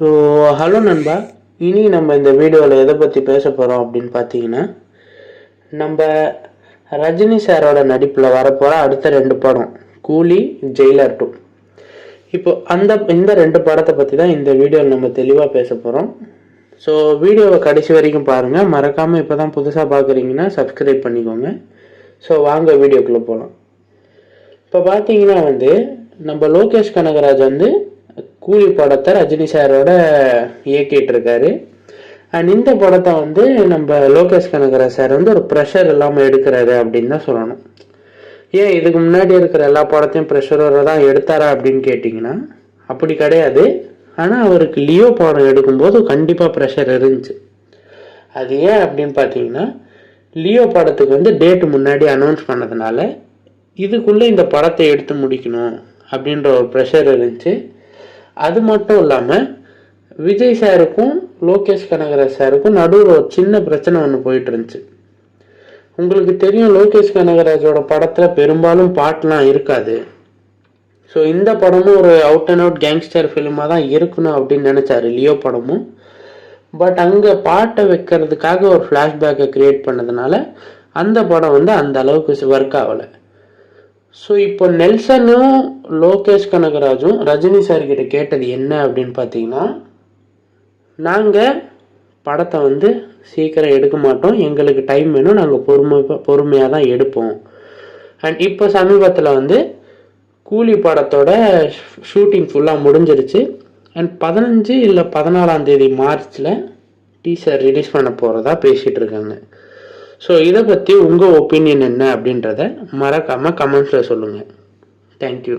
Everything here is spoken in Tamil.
ஸோ ஹலோ நண்பா, இனி நம்ம இந்த வீடியோவில் எதை பற்றி பேச போகிறோம் அப்படின்னு பார்த்தீங்கன்னா, நம்ம ரஜினி சாரோட நடிப்பில் வரப்போகிற அடுத்த 2 படம், கூலி, ஜெயிலர் 2. இப்போ இந்த 2 படத்தை பற்றி தான் இந்த வீடியோவில் நம்ம தெளிவாக பேச போகிறோம். ஸோ வீடியோவை கடைசி வரைக்கும் பாருங்கள். மறக்காமல் இப்போ தான் புதுசாக பார்க்குறீங்கன்னா சப்ஸ்கிரைப் பண்ணிக்கோங்க. ஸோ வாங்க வீடியோக்குள்ளே போகலாம். இப்போ பார்த்தீங்கன்னா நம்ம லோகேஷ் கனகராஜ் கூலி படத்தை ரஜினி சாரோட இயக்கிட்டு இருக்காரு. அண்ட் இந்த படத்தை நம்ம லோகேஷ் கனகராஜ் சார் ஒரு ப்ரெஷர் இல்லாமல் எடுக்கிறாரு அப்படின்னு தான் சொல்லணும். ஏன் இதுக்கு முன்னாடி இருக்கிற எல்லா படத்தையும் ப்ரெஷரோட தான் எடுத்தாரா அப்படின்னு கேட்டிங்கன்னா அப்படி கிடையாது. ஆனால் அவருக்கு லியோ படம் எடுக்கும்போது கண்டிப்பாக ப்ரெஷர் இருந்துச்சு. அது ஏன் அப்படின்னு பார்த்தீங்கன்னா, லியோ படத்துக்கு டேட்டு முன்னாடி அனௌன்ஸ் பண்ணதுனால இதுக்குள்ளே இந்த படத்தை எடுத்து முடிக்கணும் அப்படின்ற ஒரு ப்ரெஷர் இருந்துச்சு. அது மட்டும் இல்லாமல் விஜய் சாருக்கும் லோகேஷ் கனகராஜ் சாருக்கும் நடுவில் ஒரு சின்ன பிரச்சனை ஒன்று போயிட்டு இருந்துச்சு. உங்களுக்கு தெரியும், லோகேஷ் கனகராஜோட படத்தில் பெரும்பாலும் பாட்டெலாம் இருக்காது. ஸோ இந்த படமும் ஒரு அவுட் அண்ட் அவுட் கேங்ஸ்டர் ஃபிலிமாக தான் இருக்கணும் அப்படின்னு நினச்சாரு லியோ படமும். பட் அங்கே பாட்டை வைக்கிறதுக்காக ஒரு ஃப்ளாஷ்பேக்கை க்ரியேட் பண்ணதுனால அந்த படம் அந்த அளவுக்கு ஒர்க் ஆகலை. ஸோ இப்போ நெல்சனும் லோகேஷ் கனகராஜும் ரஜினி சார்கிட்ட கேட்டது என்ன அப்படின்னு பார்த்தீங்கன்னா, நாங்கள் படத்தை சீக்கிரம் எடுக்க மாட்டோம், எங்களுக்கு டைம் வேணும், நாங்கள் பொறுமையாக தான் எடுப்போம். அண்ட் இப்போ சமீபத்தில் கூலி படத்தோட ஷூட்டிங் ஃபுல்லாக முடிஞ்சிருச்சு. அண்ட் 15 இல்லை 14 மார்ச்சில் டீசர் ரிலீஸ் பண்ண போகிறதா பேசிகிட்டு இருக்காங்க. ஸோ இதை பற்றி உங்கள் ஒப்பீனியன் என்ன அப்படின்றத மறக்காமல் கமெண்ட்ஸில் சொல்லுங்கள். தேங்க்யூ.